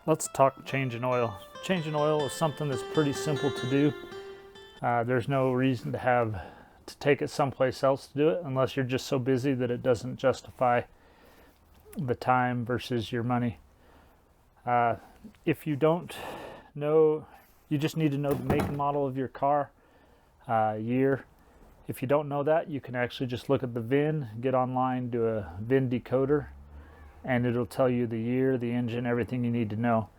Let's talk changing oil. Changing oil is something that's pretty simple to do. There's no reason to take it someplace else to do it unless you're just so busy that it doesn't justify the time versus your money. If you don't know, you just need to know the make and model of your car, year. If you don't know that, you can actually just look at the VIN, get online, do a VIN decoder, and it'll tell you the year, the engine, everything you need to know.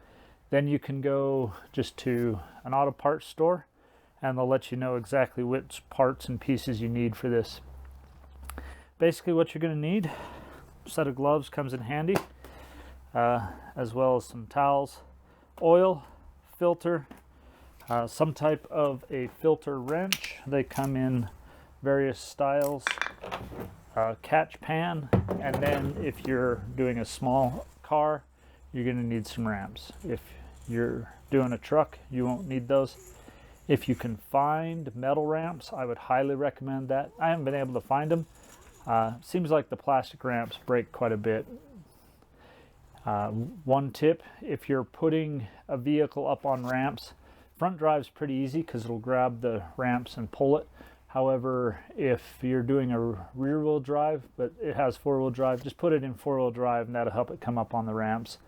Then you can go just to an auto parts store and they'll let you know exactly which parts and pieces you need for this. Basically what you're going to need, a set of gloves comes in handy, as well as some towels, oil, filter, some type of a filter wrench. They come in various styles, catch pan, and then if you're doing a small car, you're going to need some ramps. If you're doing a truck, you won't need those. If you can find metal ramps, I would highly recommend that. I haven't been able to find them. Seems like the plastic ramps break quite a bit. One tip, if you're putting a vehicle up on ramps, front drive's pretty easy because it'll grab the ramps and pull it. However, if you're doing a rear wheel drive, but it has four wheel drive, just put it in four wheel drive and that'll help it come up on the ramps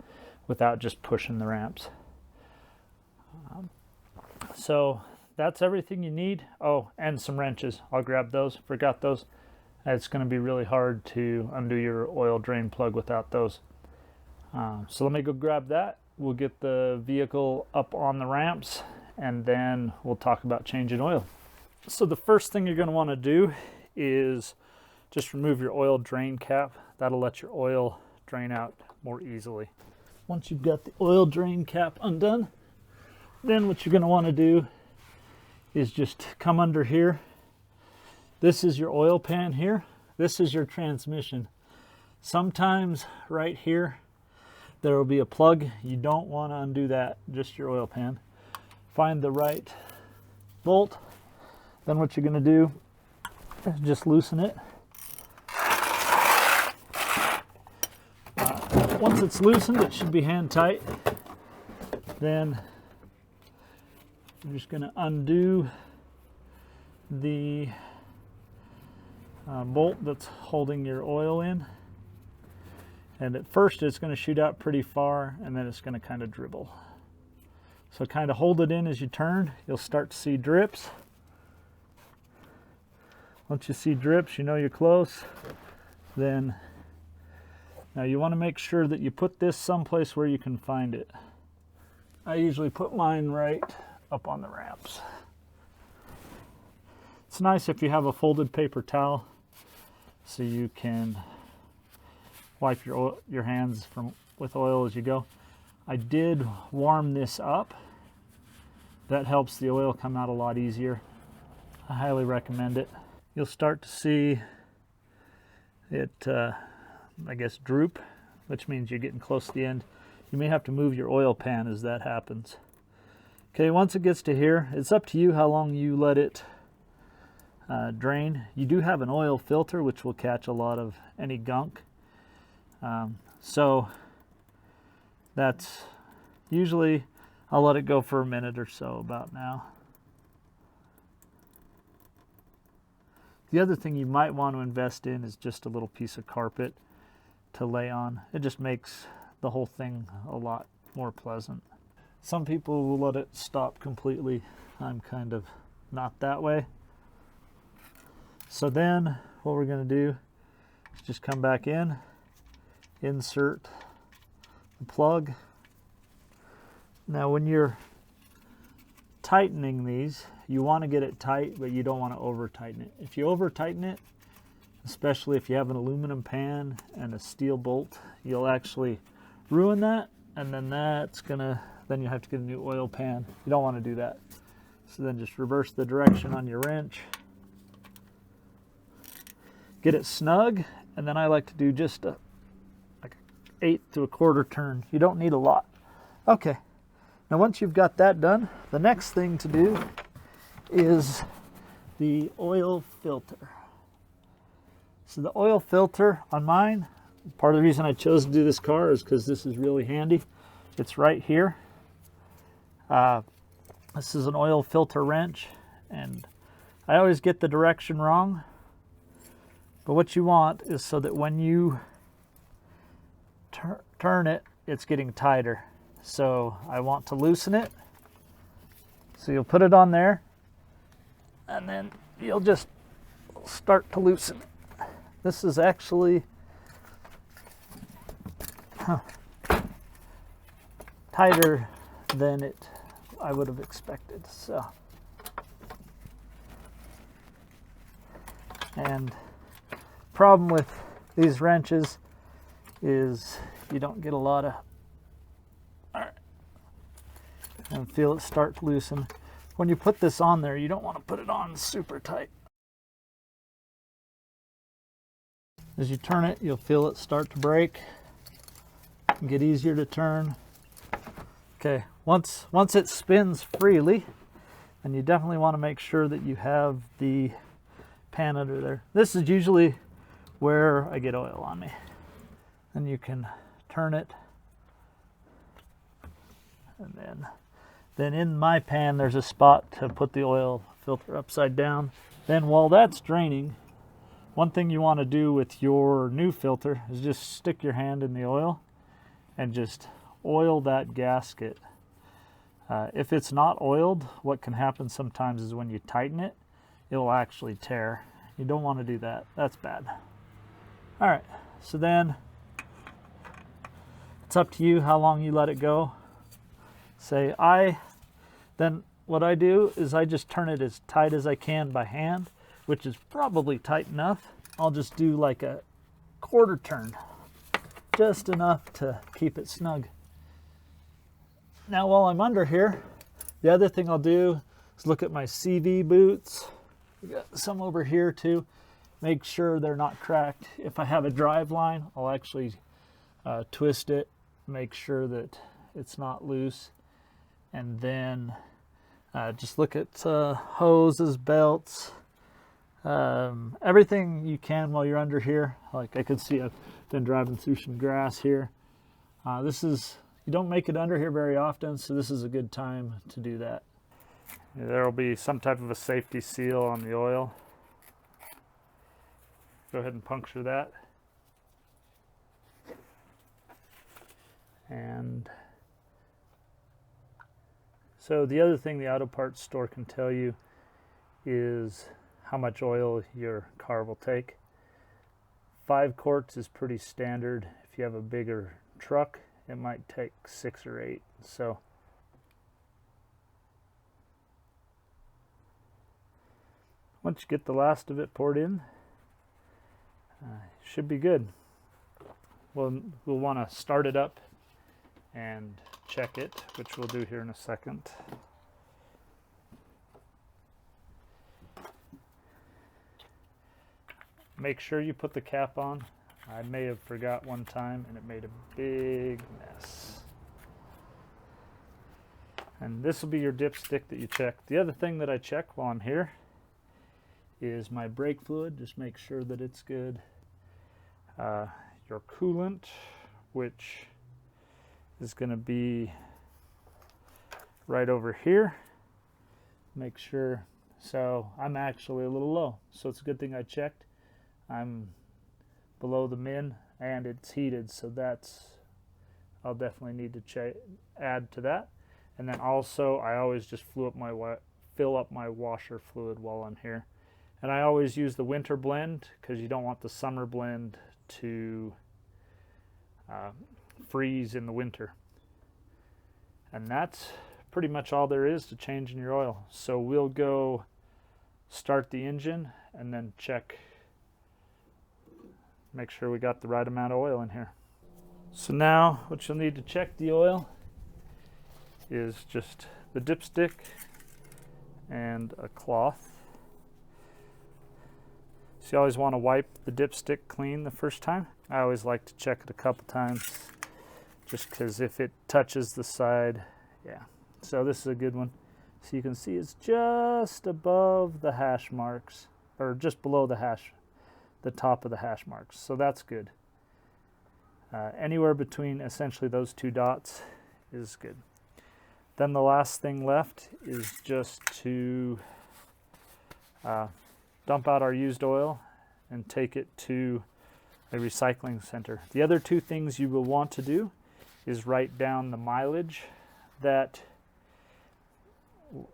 without just pushing the ramps. So that's everything you need. Oh, and some wrenches. I'll grab those. Forgot those. It's going to be really hard to undo your oil drain plug without those. So let me go grab that. We'll get the vehicle up on the ramps and then we'll talk about changing oil. So the first thing you're going to want to do is just remove your oil drain cap. That'll let your oil drain out more easily. Once you've got the oil drain cap undone, then what you're going to want to do is just come under here. This is your oil pan here. This is your transmission. Sometimes right here there will be a plug. You don't want to undo that, just your oil pan. Find the right bolt. Then what you're going to do is just loosen it. Once it's loosened, it should be hand tight. Then I'm just going to undo the bolt that's holding your oil in. And at first it's going to shoot out pretty far and then it's going to kind of dribble. So kind of hold it in as you turn. You'll start to see drips. Once you see drips, you know you're close. Then, now you want to make sure that you put this someplace where you can find it. I usually put mine right up on the ramps. It's nice if you have a folded paper towel so you can wipe your hands with oil as you go. I did warm this up. That helps the oil come out a lot easier. I highly recommend it. You'll start to see it, I guess, droop, which means you're getting close to the end. You may have to move your oil pan as that happens. Okay, once it gets to here, it's up to you how long you let it drain. You do have an oil filter, which will catch a lot of any gunk. So that's usually, I'll let it go for a minute or so about now. The other thing you might want to invest in is just a little piece of carpet to lay on. It just makes the whole thing a lot more pleasant. Some people will let it stop completely. I'm kind of not that way. So then what we're going to do is just come back in, insert the plug. Now when you're tightening these, you want to get it tight, but you don't want to over tighten it. If you over tighten it, especially if you have an aluminum pan and a steel bolt, you'll actually ruin that, and then then you have to get a new oil pan. You don't want to do that. So then just reverse the direction on your wrench. Get it snug, and then I like to do just like an 1/8 to 1/4 turn. You don't need a lot. Okay. Now once you've got that done, the next thing to do is the oil filter. So the oil filter on mine, part of the reason I chose to do this car is because this is really handy. It's right here. This is an oil filter wrench, and I always get the direction wrong. But what you want is so that when you turn it, it's getting tighter. So I want to loosen it. So you'll put it on there, and then you'll just start to loosen it. This is actually tighter than I would have expected. So, and problem with these wrenches is you don't get a lot of, and feel it start to loosen. When you put this on there, you don't want to put it on super tight. As you turn it, you'll feel it start to break and get easier to turn. Okay, once it spins freely, then you definitely want to make sure that you have the pan under there. This is usually where I get oil on me. And you can turn it, and then in my pan there's a spot to put the oil filter upside down. Then while that's draining, one thing you want to do with your new filter is just stick your hand in the oil and just oil that gasket. If it's not oiled, what can happen sometimes is when you tighten it, it will actually tear. You don't want to do that. That's bad. All right, so then it's up to you how long you let it go. Then what I do is I just turn it as tight as I can by hand, which is probably tight enough. I'll just do like a quarter turn, just enough to keep it snug. Now while I'm under here, the other thing I'll do is look at my CV boots. We got some over here too. Make sure they're not cracked. If I have a drive line, I'll actually twist it, make sure that it's not loose, and then just look at hoses, belts, everything you can while you're under here. Like I can see I've been driving through some grass here. You don't make it under here very often, so this is a good time to do that. There will be some type of a safety seal on the oil. Go ahead and puncture that. And so the other thing the auto parts store can tell you is how much oil your car will take. 5 quarts is pretty standard. If you have a bigger truck, it might take 6 or 8. So once you get the last of it poured in, should be good. We'll want to start it up and check it, which we'll do here in a second. Make sure you put the cap on. I may have forgot one time and it made a big mess. And this will be your dipstick that you check. The other thing that I check while I'm here is my brake fluid. Just make sure that it's good. Your coolant, which is going to be right over here. Make sure. So I'm actually a little low, so it's a good thing I checked. I'm below the min and it's heated, so I'll definitely need to add to that. And then also I always just fill up my washer fluid while I'm here. And I always use the winter blend because you don't want the summer blend to freeze in the winter. And that's pretty much all there is to changing your oil. So we'll go start the engine and then check, make sure we got the right amount of oil in here. So now what you'll need to check the oil is just the dipstick and a cloth. So you always want to wipe the dipstick clean the first time. I always like to check it a couple times just because if it touches the side, yeah. So this is a good one. So you can see it's just above the hash marks, or just below the top of the hash marks. So that's good. Anywhere between essentially those two dots is good. Then the last thing left is just to dump out our used oil and take it to a recycling center. The other two things you will want to do is write down the mileage that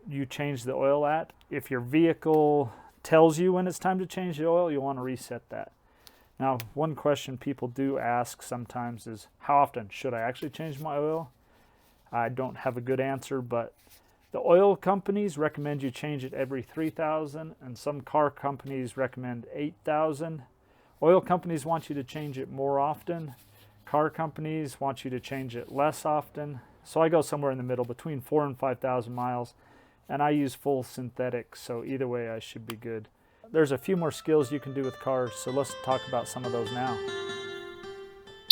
you change the oil at. If your vehicle tells you when it's time to change the oil, you'll want to reset that. Now, one question people do ask sometimes is, how often should I actually change my oil? I don't have a good answer, but the oil companies recommend you change it every 3,000, and some car companies recommend 8,000. Oil companies want you to change it more often. Car companies want you to change it less often. So I go somewhere in the middle, between 4,000 and 5,000 miles, and I use full synthetic, so either way I should be good. There's a few more skills you can do with cars, so let's talk about some of those now.